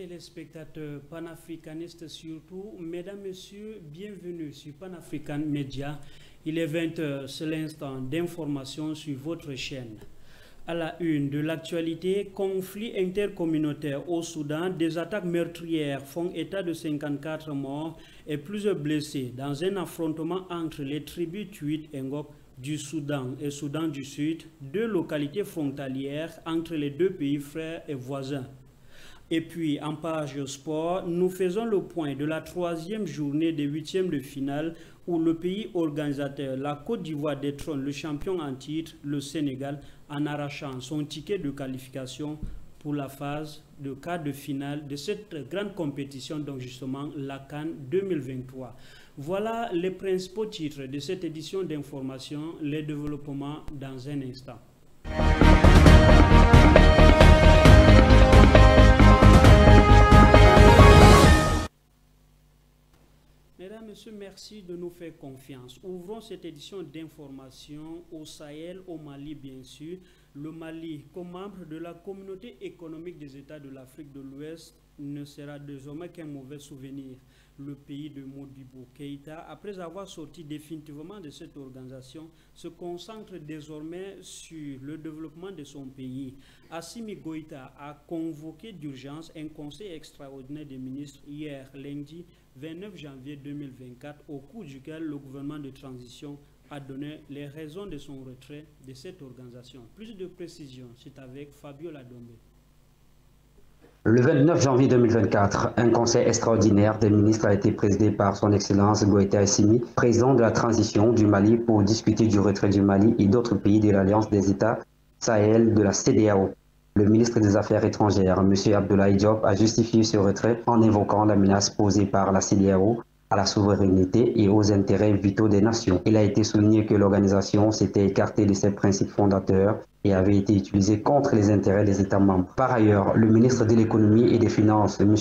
Téléspectateurs panafricanistes surtout, mesdames, messieurs, bienvenue sur Panafrican Media. Il est 20h, c'est l'instant d'information sur votre chaîne. À la une de l'actualité, conflit intercommunautaire au Soudan, des attaques meurtrières font état de 54 morts et plusieurs blessés dans un affrontement entre les tribus Tuit et Ngok du Soudan et Soudan du Sud, deux localités frontalières entre les deux pays frères et voisins. Et puis, en page sport, nous faisons le point de la troisième journée des huitièmes de finale où le pays organisateur, la Côte d'Ivoire, détrône le champion en titre, le Sénégal, en arrachant son ticket de qualification pour la phase de quart de finale de cette grande compétition, donc justement la CAN 2023. Voilà les principaux titres de cette édition d'information, les développements dans un instant. Mesdames, Messieurs, merci de nous faire confiance. Ouvrons cette édition d'information au Sahel, au Mali bien sûr. Le Mali, comme membre de la communauté économique des États de l'Afrique de l'Ouest, ne sera désormais qu'un mauvais souvenir. Le pays de Modibo Keïta, après avoir sorti définitivement de cette organisation, se concentre désormais sur le développement de son pays. Assimi Goïta a convoqué d'urgence un conseil extraordinaire des ministres hier lundi 29 janvier 2024, au cours duquel le gouvernement de transition a donné les raisons de son retrait de cette organisation. Plus de précisions, c'est avec Fabio Ladombe. Le 29 janvier 2024, un conseil extraordinaire des ministres a été présidé par son Excellence Goïta Assimi, président de la transition du Mali, pour discuter du retrait du Mali et d'autres pays de l'Alliance des États Sahel de la CEDEAO. Le ministre des Affaires étrangères, M. Abdoulaye Diop, a justifié ce retrait en évoquant la menace posée par la CEDEAO à la souveraineté et aux intérêts vitaux des nations. Il a été souligné que l'organisation s'était écartée de ses principes fondateurs et avait été utilisée contre les intérêts des États membres. Par ailleurs, le ministre de l'Économie et des Finances, M.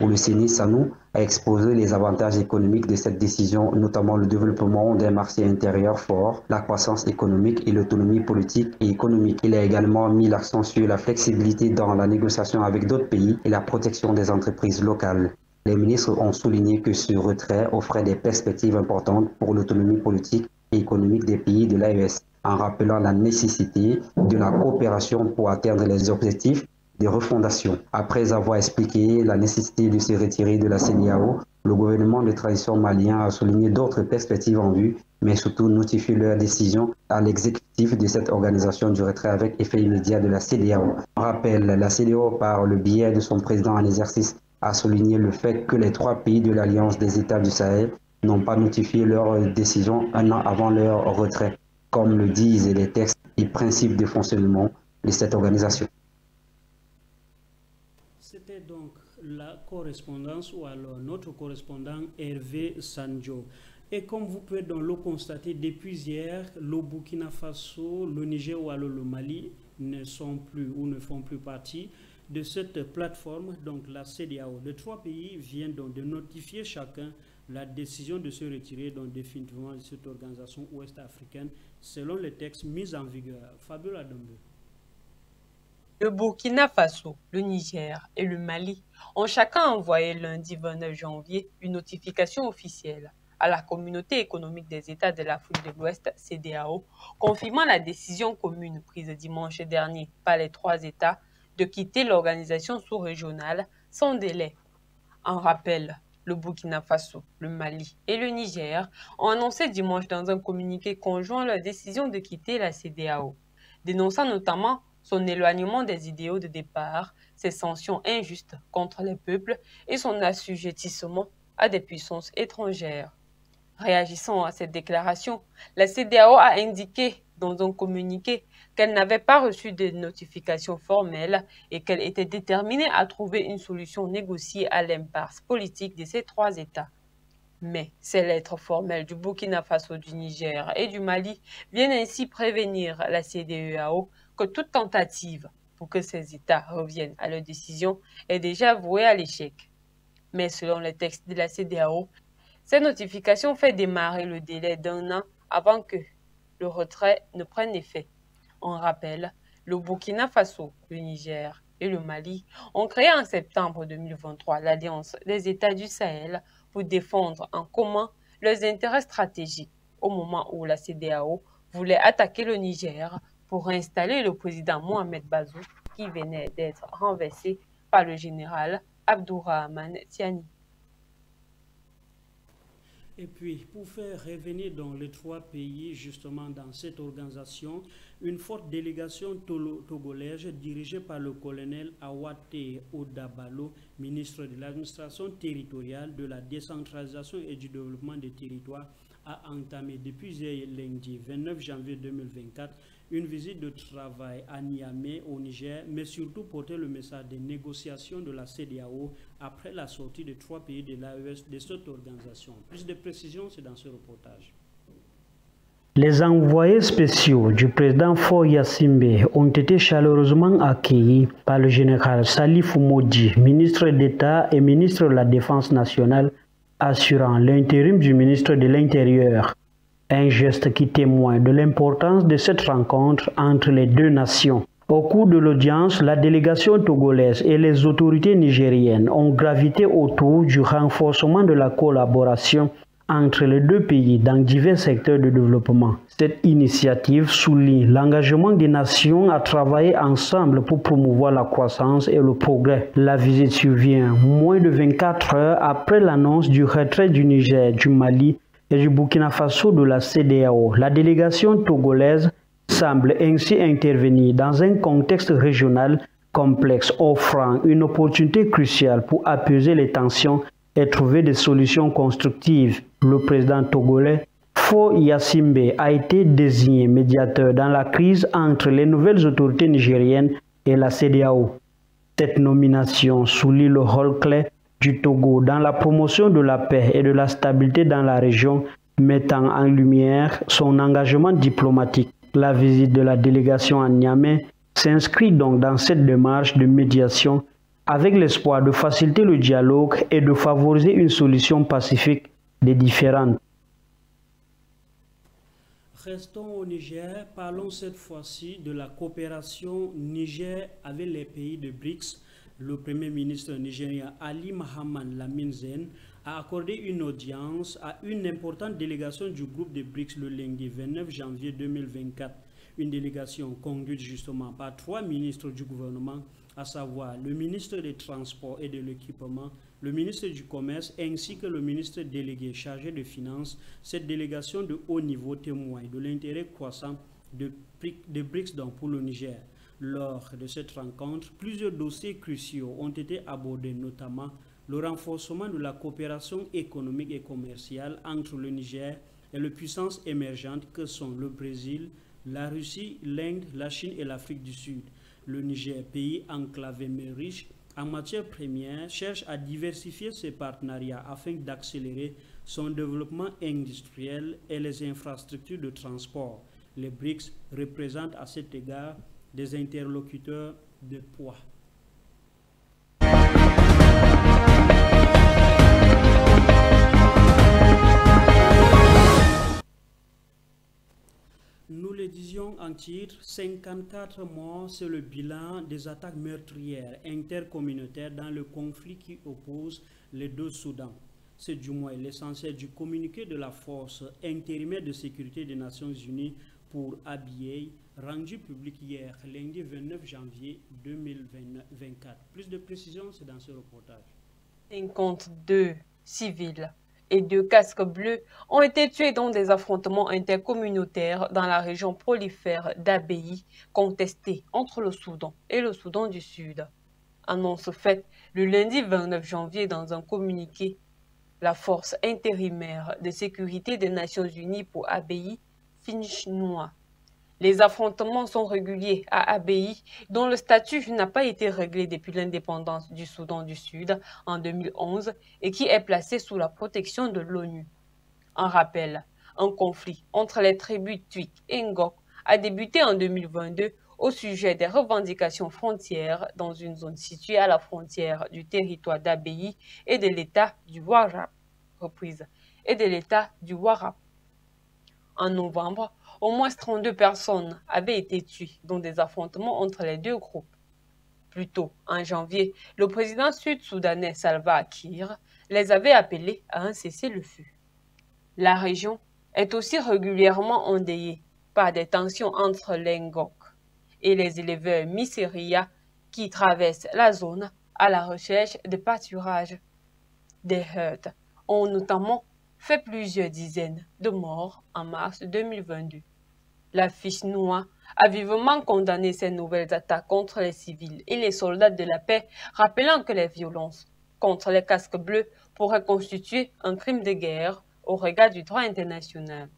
Olusegun Sanou, a exposé les avantages économiques de cette décision, notamment le développement d'un marché intérieur fort, la croissance économique et l'autonomie politique et économique. Il a également mis l'accent sur la flexibilité dans la négociation avec d'autres pays et la protection des entreprises locales. Les ministres ont souligné que ce retrait offrait des perspectives importantes pour l'autonomie politique et économique des pays de l'AES, en rappelant la nécessité de la coopération pour atteindre les objectifs de refondation. Après avoir expliqué la nécessité de se retirer de la CEDEAO, le gouvernement de transition malien a souligné d'autres perspectives en vue, mais surtout notifié leur décision à l'exécutif de cette organisation du retrait avec effet immédiat de la CEDEAO. On rappelle, la CEDEAO, par le biais de son président en exercice, a souligné le fait que les trois pays de l'Alliance des États du Sahel n'ont pas notifié leur décision un an avant leur retrait, comme le disent les textes et principes de fonctionnement de cette organisation. C'était donc la correspondance ou alors notre correspondant Hervé Sanjo. Et comme vous pouvez donc le constater, depuis hier, le Burkina Faso, le Niger ou alors le Mali ne sont plus ou ne font plus partie de cette plateforme, donc la CEDEAO. Les trois pays viennent donc de notifier chacun la décision de se retirer donc définitivement de cette organisation ouest-africaine selon les textes mis en vigueur. Fabio Ladombe. Le Burkina Faso, le Niger et le Mali ont chacun envoyé lundi 29 janvier une notification officielle à la communauté économique des États de l'Afrique de l'Ouest, CEDEAO, confirmant la décision commune prise dimanche dernier par les trois États de quitter l'organisation sous-régionale sans délai. En rappel, le Burkina Faso, le Mali et le Niger ont annoncé dimanche dans un communiqué conjoint leur décision de quitter la CEDEAO, dénonçant notamment son éloignement des idéaux de départ, ses sanctions injustes contre les peuples et son assujettissement à des puissances étrangères. Réagissant à cette déclaration, la CEDEAO a indiqué dans un communiqué qu'elle n'avait pas reçu de notification formelle et qu'elle était déterminée à trouver une solution négociée à l'impasse politique de ces trois États. Mais ces lettres formelles du Burkina Faso, du Niger et du Mali viennent ainsi prévenir la CEDEAO que toute tentative pour que ces États reviennent à leur décision est déjà vouée à l'échec. Mais selon les textes de la CEDEAO, cette notification fait démarrer le délai d'un an avant que le retrait ne prenne effet. On rappelle, le Burkina Faso, le Niger et et le Mali ont créé en septembre 2023 l'Alliance des États du Sahel pour défendre en commun leurs intérêts stratégiques au moment où la CEDEAO voulait attaquer le Niger pour installer le président Mohamed Bazoum qui venait d'être renversé par le général Abdourahmane Tiani. Et puis, pour faire revenir dans les trois pays, justement dans cette organisation, une forte délégation togolaise dirigée par le colonel Awate Odabalo, ministre de l'administration territoriale, de la décentralisation et du développement des territoires, a entamé depuis lundi 29 janvier 2024 une visite de travail à Niamey au Niger, mais surtout porter le message des négociations de la CEDEAO après la sortie des trois pays de l'AES de cette organisation. Plus de précisions, c'est dans ce reportage. Les envoyés spéciaux du président Faure Gnassingbé ont été chaleureusement accueillis par le général Salif Modi, ministre d'État et ministre de la Défense nationale, assurant l'intérim du ministre de l'Intérieur. Un geste qui témoigne de l'importance de cette rencontre entre les deux nations. Au cours de l'audience, la délégation togolaise et les autorités nigériennes ont gravité autour du renforcement de la collaboration entre les deux pays dans divers secteurs de développement. Cette initiative souligne l'engagement des nations à travailler ensemble pour promouvoir la croissance et le progrès. La visite survient moins de 24 heures après l'annonce du retrait du Niger, du Mali et du Burkina Faso de la CEDEAO. La délégation togolaise semble ainsi intervenir dans un contexte régional complexe, offrant une opportunité cruciale pour apaiser les tensions et trouver des solutions constructives. Le président togolais Faure Gnassingbé a été désigné médiateur dans la crise entre les nouvelles autorités nigériennes et la CEDEAO. Cette nomination souligne le rôle clé du Togo dans la promotion de la paix et de la stabilité dans la région, mettant en lumière son engagement diplomatique. La visite de la délégation à Niamey s'inscrit donc dans cette démarche de médiation avec l'espoir de faciliter le dialogue et de favoriser une solution pacifique des différends. Restons au Niger, parlons cette fois-ci de la coopération Niger avec les pays de BRICS. Le Premier ministre nigérien Ali Mohamed Lamine Zen a accordé une audience à une importante délégation du groupe de BRICS le lundi 29 janvier 2024. Une délégation conduite justement par trois ministres du gouvernement, à savoir le ministre des Transports et de l'Équipement, le ministre du Commerce ainsi que le ministre délégué chargé des Finances. Cette délégation de haut niveau témoigne de l'intérêt croissant de BRICS pour le Niger. Lors de cette rencontre, plusieurs dossiers cruciaux ont été abordés, notamment le renforcement de la coopération économique et commerciale entre le Niger et les puissances émergentes que sont le Brésil, la Russie, l'Inde, la Chine et l'Afrique du Sud. Le Niger, pays enclavé mais riche en matières premières, cherche à diversifier ses partenariats afin d'accélérer son développement industriel et les infrastructures de transport. Les BRICS représentent à cet égard des interlocuteurs de poids. Nous le disions en titre, 54 morts, c'est le bilan des attaques meurtrières intercommunautaires dans le conflit qui oppose les deux Soudans. C'est du moins l'essentiel du communiqué de la force intérimaire de sécurité des Nations Unies pour Abyei, rendu public hier, lundi 29 janvier 2024. Plus de précisions, c'est dans ce reportage. 52 civils et 2 casques bleus ont été tués dans des affrontements intercommunautaires dans la région prolifère d'Abyei, contestée entre le Soudan et le Soudan du Sud. Annonce faite le lundi 29 janvier dans un communiqué, la force intérimaire de sécurité des Nations Unies pour Abyei, FINCHNUA. Les affrontements sont réguliers à Abyei, dont le statut n'a pas été réglé depuis l'indépendance du Soudan du Sud en 2011 et qui est placé sous la protection de l'ONU. En rappel, un conflit entre les tribus Twik et Ngok a débuté en 2022 au sujet des revendications frontières dans une zone située à la frontière du territoire d'Abyei et de l'État du Warrap. En novembre, au moins 32 personnes avaient été tuées dans des affrontements entre les deux groupes. Plus tôt, en janvier, le président sud-soudanais Salva Kiir les avait appelés à un cessez-le-feu. La région est aussi régulièrement endeuillée par des tensions entre les Ngok et les éleveurs Miseria qui traversent la zone à la recherche de pâturage. Des heurts ont notamment fait plusieurs dizaines de morts en mars 2022. La Fiche Noire a vivement condamné ces nouvelles attaques contre les civils et les soldats de la paix, rappelant que les violences contre les casques bleus pourraient constituer un crime de guerre au regard du droit international.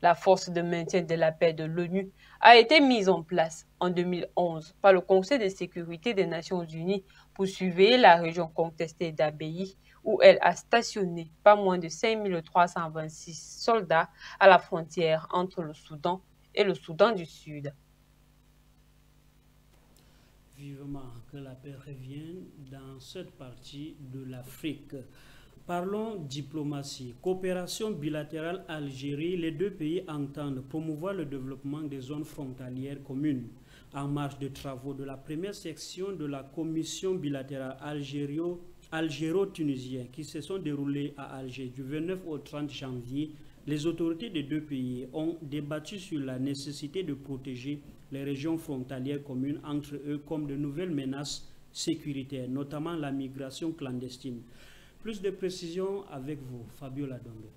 La force de maintien de la paix de l'ONU a été mise en place en 2011 par le Conseil de sécurité des Nations Unies pour surveiller la région contestée d'Abyei, où elle a stationné pas moins de 5326 soldats à la frontière entre le Soudan et le Soudan du Sud. Vivement que la paix revienne dans cette partie de l'Afrique. Parlons diplomatie. Coopération bilatérale Algérie. Les deux pays entendent promouvoir le développement des zones frontalières communes. En marge des travaux de la première section de la commission bilatérale algéro-tunisienne qui se sont déroulés à Alger du 29 au 30 janvier, les autorités des deux pays ont débattu sur la nécessité de protéger les régions frontalières communes entre eux comme de nouvelles menaces sécuritaires, notamment la migration clandestine. Plus de précisions avec vous, Fabiola Dombe.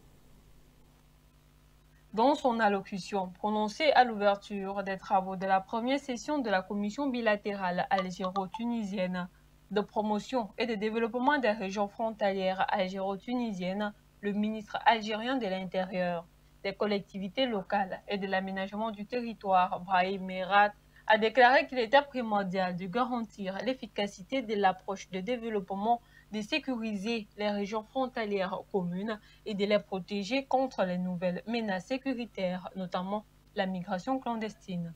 Dans son allocution prononcée à l'ouverture des travaux de la première session de la commission bilatérale algéro-tunisienne de promotion et de développement des régions frontalières algéro-tunisiennes, le ministre algérien de l'Intérieur, des collectivités locales et de l'aménagement du territoire, Brahim Merat, a déclaré qu'il était primordial de garantir l'efficacité de l'approche de développement, de sécuriser les régions frontalières communes et de les protéger contre les nouvelles menaces sécuritaires, notamment la migration clandestine.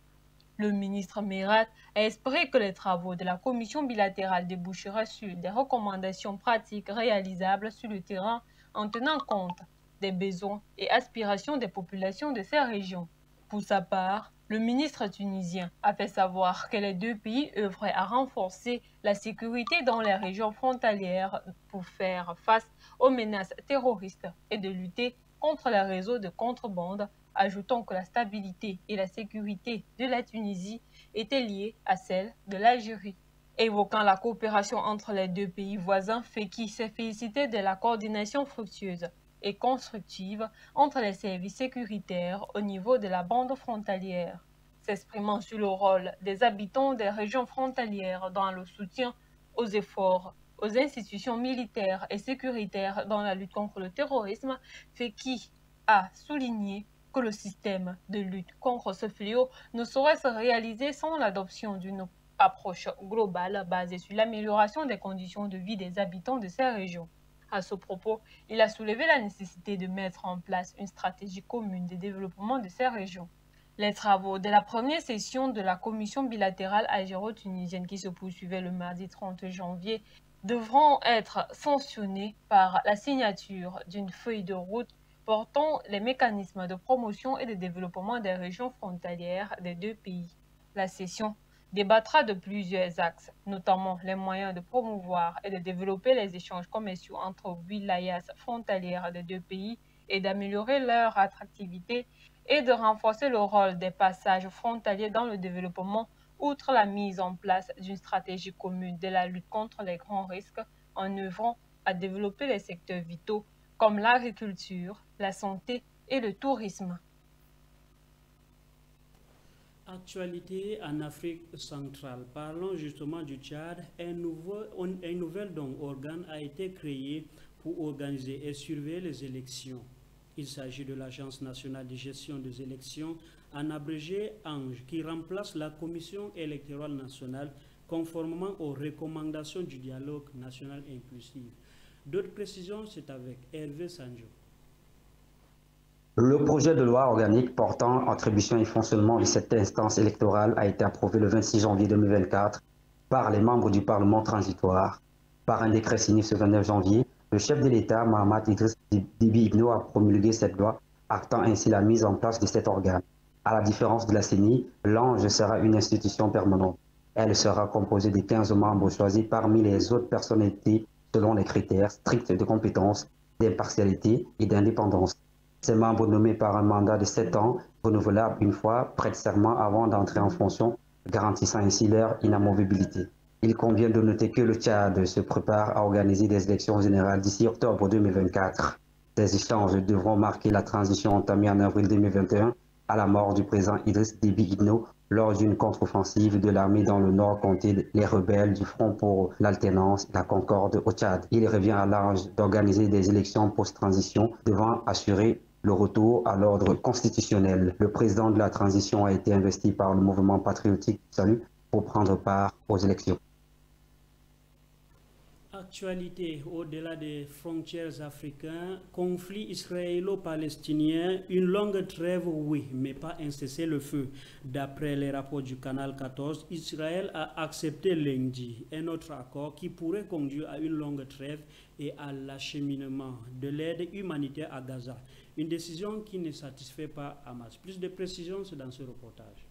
Le ministre Merat a espéré que les travaux de la commission bilatérale déboucheraient sur des recommandations pratiques réalisables sur le terrain en tenant compte des besoins et aspirations des populations de ces régions. Pour sa part, le ministre tunisien a fait savoir que les deux pays œuvraient à renforcer la sécurité dans les régions frontalières pour faire face aux menaces terroristes et de lutter contre les réseaux de contrebande, ajoutant que la stabilité et la sécurité de la Tunisie étaient liées à celle de l'Algérie. Évoquant la coopération entre les deux pays voisins, Feki s'est félicité de la coordination fructueuse et constructive entre les services sécuritaires au niveau de la bande frontalière, s'exprimant sur le rôle des habitants des régions frontalières dans le soutien aux efforts aux institutions militaires et sécuritaires dans la lutte contre le terrorisme, Feki a souligné que le système de lutte contre ce fléau ne saurait se réaliser sans l'adoption d'une approche globale basée sur l'amélioration des conditions de vie des habitants de ces régions. À ce propos, il a soulevé la nécessité de mettre en place une stratégie commune de développement de ces régions. Les travaux de la première session de la commission bilatérale algéro-tunisienne qui se poursuivait le mardi 30 janvier devront être sanctionnés par la signature d'une feuille de route portant les mécanismes de promotion et de développement des régions frontalières des deux pays. La session débattra de plusieurs axes, notamment les moyens de promouvoir et de développer les échanges commerciaux entre wilayas frontalières des deux pays et d'améliorer leur attractivité et de renforcer le rôle des passages frontaliers dans le développement, outre la mise en place d'une stratégie commune de la lutte contre les grands risques en œuvrant à développer les secteurs vitaux comme l'agriculture, la santé et le tourisme. Actualité en Afrique centrale. Parlons justement du Tchad. Un nouvel organe a été créé pour organiser et surveiller les élections. Il s'agit de l'Agence nationale de gestion des élections, en abrégé ANGE, qui remplace la Commission électorale nationale conformément aux recommandations du dialogue national inclusif. D'autres précisions, c'est avec Hervé Sanjo. Le projet de loi organique portant attribution et fonctionnement de cette instance électorale a été approuvé le 26 janvier 2024 par les membres du Parlement transitoire. Par un décret signé ce 29 janvier, le chef de l'État, Mahamat Idriss Déby Itno, a promulgué cette loi, actant ainsi la mise en place de cet organe. À la différence de la CENI, l'ANGE sera une institution permanente. Elle sera composée de 15 membres choisis parmi les autres personnalités selon les critères stricts de compétence, d'impartialité et d'indépendance. Ces membres nommés par un mandat de 7 ans, renouvelable une fois, prêtent serment avant d'entrer en fonction, garantissant ainsi leur inamovibilité. Il convient de noter que le Tchad se prépare à organiser des élections générales d'ici octobre 2024. Ces échanges devront marquer la transition entamée en avril 2021 à la mort du président Idriss Déby Itno lors d'une contre-offensive de l'armée dans le nord comté les rebelles du Front pour l'alternance et la concorde au Tchad. Il revient à l'âge d'organiser des élections post-transition devant assurer le retour à l'ordre constitutionnel. Le président de la transition a été investi par le mouvement patriotique Salut pour prendre part aux élections. Actualité au-delà des frontières africaines, conflit israélo-palestinien, une longue trêve, oui, mais pas un cessez-le-feu. D'après les rapports du Canal 14, Israël a accepté lundi un autre accord qui pourrait conduire à une longue trêve et à l'acheminement de l'aide humanitaire à Gaza. Une décision qui ne satisfait pas Hamas. Plus de précisions, c'est dans ce reportage.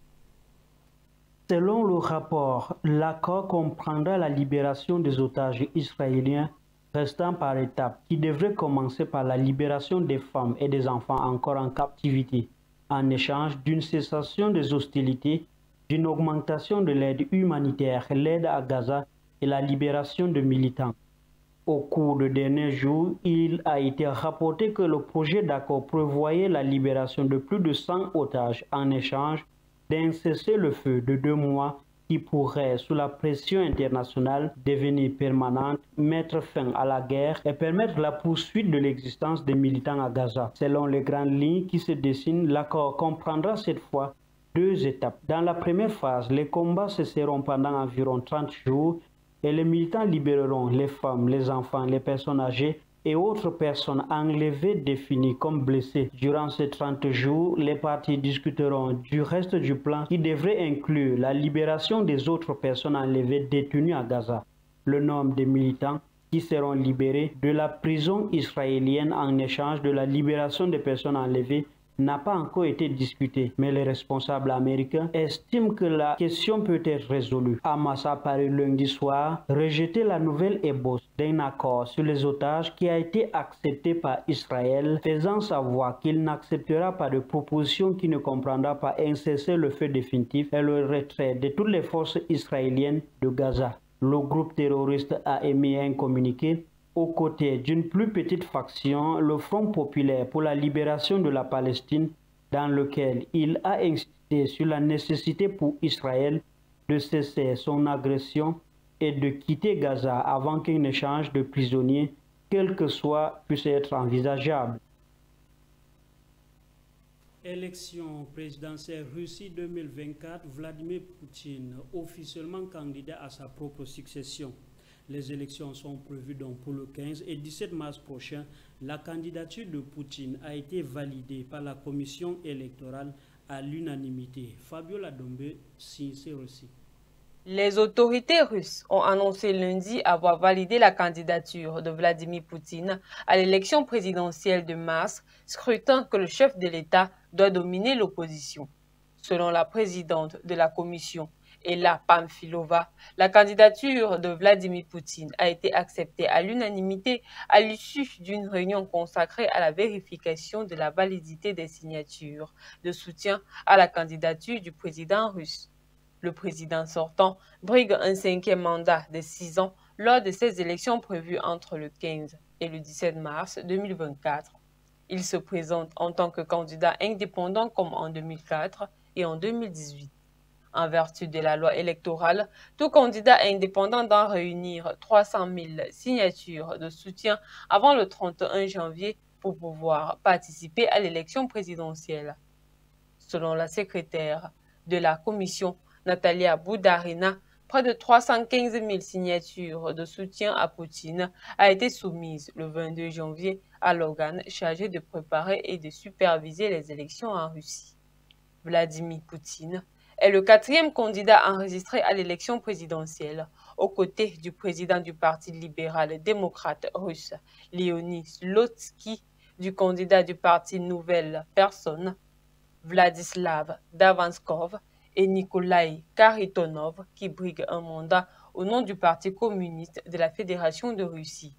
Selon le rapport, l'accord comprendra la libération des otages israéliens restant par étapes, qui devrait commencer par la libération des femmes et des enfants encore en captivité, en échange d'une cessation des hostilités, d'une augmentation de l'aide humanitaire, l'aide à Gaza et la libération de militants. Au cours des derniers jours, il a été rapporté que le projet d'accord prévoyait la libération de plus de 100 otages en échange d'un cessez-le-feu de 2 mois qui pourrait, sous la pression internationale, devenir permanente, mettre fin à la guerre et permettre la poursuite de l'existence des militants à Gaza. Selon les grandes lignes qui se dessinent, l'accord comprendra cette fois 2 étapes. Dans la première phase, les combats cesseront pendant environ 30 jours et les militants libéreront les femmes, les enfants, les personnes âgées et autres personnes enlevées définies comme blessées. Durant ces 30 jours, les parties discuteront du reste du plan qui devrait inclure la libération des autres personnes enlevées détenues à Gaza, le nombre de militants qui seront libérés de la prison israélienne en échange de la libération des personnes enlevées n'a pas encore été discuté, mais les responsables américains estiment que la question peut être résolue. Hamas a paru lundi soir rejeter la nouvelle ébauche d'un accord sur les otages qui a été accepté par Israël, faisant savoir qu'il n'acceptera pas de proposition qui ne comprendra pas un cessez-le-feu définitif et le retrait de toutes les forces israéliennes de Gaza. Le groupe terroriste a émis un communiqué aux côtés d'une plus petite faction, le Front populaire pour la libération de la Palestine, dans lequel il a insisté sur la nécessité pour Israël de cesser son agression et de quitter Gaza avant qu'un échange de prisonniers, quel que soit, puisse être envisageable. Élection présidentielle Russie 2024, Vladimir Poutine, officiellement candidat à sa propre succession. Les élections sont prévues donc pour le 15 et 17 mars prochain. La candidature de Poutine a été validée par la commission électorale à l'unanimité. Fabio Ladombe signe ces récits. Les autorités russes ont annoncé lundi avoir validé la candidature de Vladimir Poutine à l'élection présidentielle de mars, scrutin que le chef de l'État doit dominer l'opposition. Selon la présidente de la commission, Ella Pamfilova, la candidature de Vladimir Poutine a été acceptée à l'unanimité à l'issue d'une réunion consacrée à la vérification de la validité des signatures de soutien à la candidature du président russe. Le président sortant brigue un 5e mandat de 6 ans lors de ces élections prévues entre le 15 et le 17 mars 2024. Il se présente en tant que candidat indépendant comme en 2004 et en 2018. En vertu de la loi électorale, tout candidat indépendant doit réunir 300 000 signatures de soutien avant le 31 janvier pour pouvoir participer à l'élection présidentielle. Selon la secrétaire de la commission, Natalia Boudarina, près de 315 000 signatures de soutien à Poutine a été soumise le 22 janvier à l'organe chargé de préparer et de superviser les élections en Russie. Vladimir Poutine est le 4e candidat enregistré à l'élection présidentielle, aux côtés du président du Parti libéral-démocrate russe, Leonid Slutsky, du candidat du Parti Nouvelle Personne, Vladislav Davanskov, et Nikolai Karitonov qui brigue un mandat au nom du Parti communiste de la Fédération de Russie.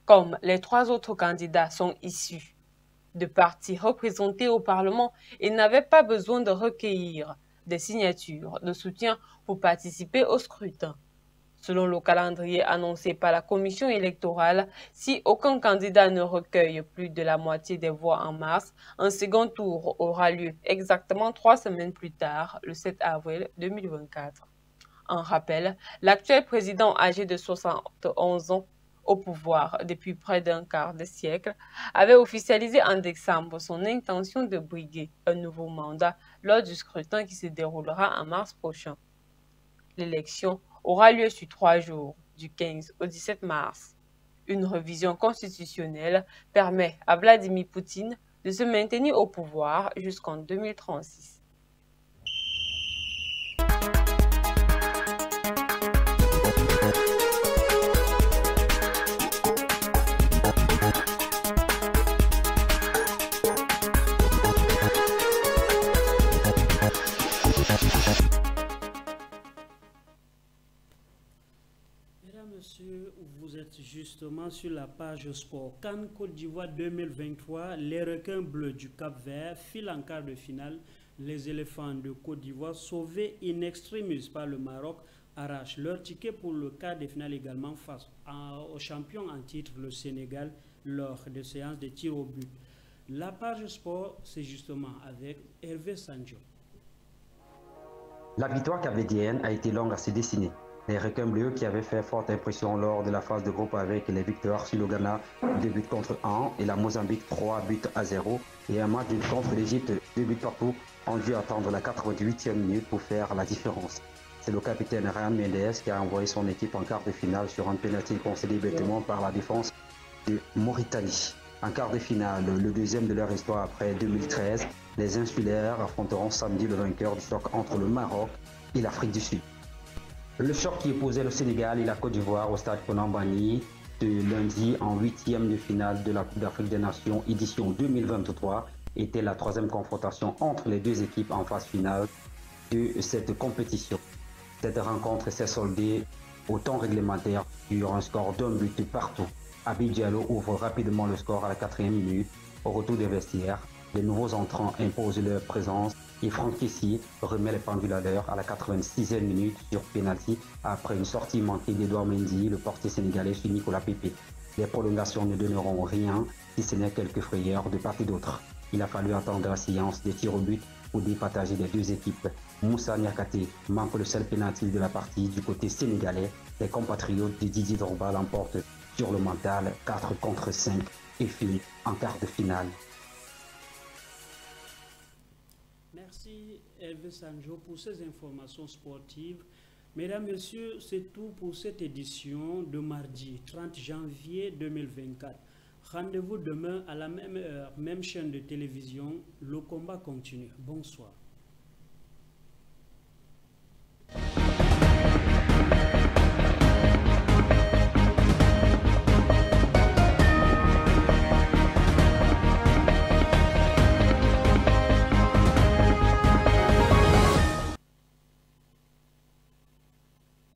Comme les 3 autres candidats sont issus de partis représentés au Parlement et n'avaient pas besoin de recueillir des signatures de soutien pour participer au scrutin. Selon le calendrier annoncé par la commission électorale, si aucun candidat ne recueille plus de la moitié des voix en mars, un second tour aura lieu exactement 3 semaines plus tard, le 7 avril 2024. En rappel, l'actuel président âgé de 71 ans au pouvoir depuis près d'un quart de siècle, avait officialisé en décembre son intention de briguer un nouveau mandat lors du scrutin qui se déroulera en mars prochain. L'élection aura lieu sur 3 jours, du 15 au 17 mars. Une révision constitutionnelle permet à Vladimir Poutine de se maintenir au pouvoir jusqu'en 2036. Monsieur, vous êtes justement sur la page sport. CAN Côte d'Ivoire 2023, les requins bleus du Cap-Vert filent en quart de finale. Les éléphants de Côte d'Ivoire, sauvés in extremis par le Maroc, arrachent leur ticket pour le quart de finale également face au champion en titre, le Sénégal, lors de séances de tir au but. La page sport, c'est justement avec Hervé Sanjo. La victoire capverdienne a été longue à se dessiner. Les requins bleus qui avaient fait forte impression lors de la phase de groupe avec les victoires sur le Ghana 2 buts contre 1 et la Mozambique 3 buts à 0 et un match contre l'Égypte 2 buts partout ont dû attendre la 88e minute pour faire la différence. C'est le capitaine Ryan Mendes qui a envoyé son équipe en quart de finale sur un pénalty concédé bêtement par la défense de Mauritanie. En quart de finale, le deuxième de leur histoire après 2013, les insulaires affronteront samedi le vainqueur du choc entre le Maroc et l'Afrique du Sud. Le choc qui opposait le Sénégal et la Côte d'Ivoire au stade Konambani de lundi en 8e de finale de la Coupe d'Afrique des Nations édition 2023 était la 3e confrontation entre les deux équipes en phase finale de cette compétition. Cette rencontre s'est soldée au temps réglementaire sur un score d'un but partout. Habib Diallo ouvre rapidement le score à la 4e minute. Au retour des vestiaires, les nouveaux entrants imposent leur présence et Franck Kessie remet les pendules à l'heure à la 86e minute sur pénalty après une sortie manquée d'Edouard Mendy, le portier sénégalais sur Nicolas Pepe. Les prolongations ne donneront rien si ce n'est quelques frayeurs de part et d'autre. Il a fallu attendre la séance des tirs au but pour départager les deux équipes. Moussa Niakate manque le seul pénalty de la partie du côté sénégalais. Les compatriotes de Didier Drogba l'emportent sur le mental 4 contre 5 et finit en quart de finale. Merci Hervé Sanjo pour ces informations sportives. Mesdames, Messieurs, c'est tout pour cette édition de mardi 30 janvier 2024. Rendez-vous demain à la même heure, même chaîne de télévision. Le combat continue. Bonsoir.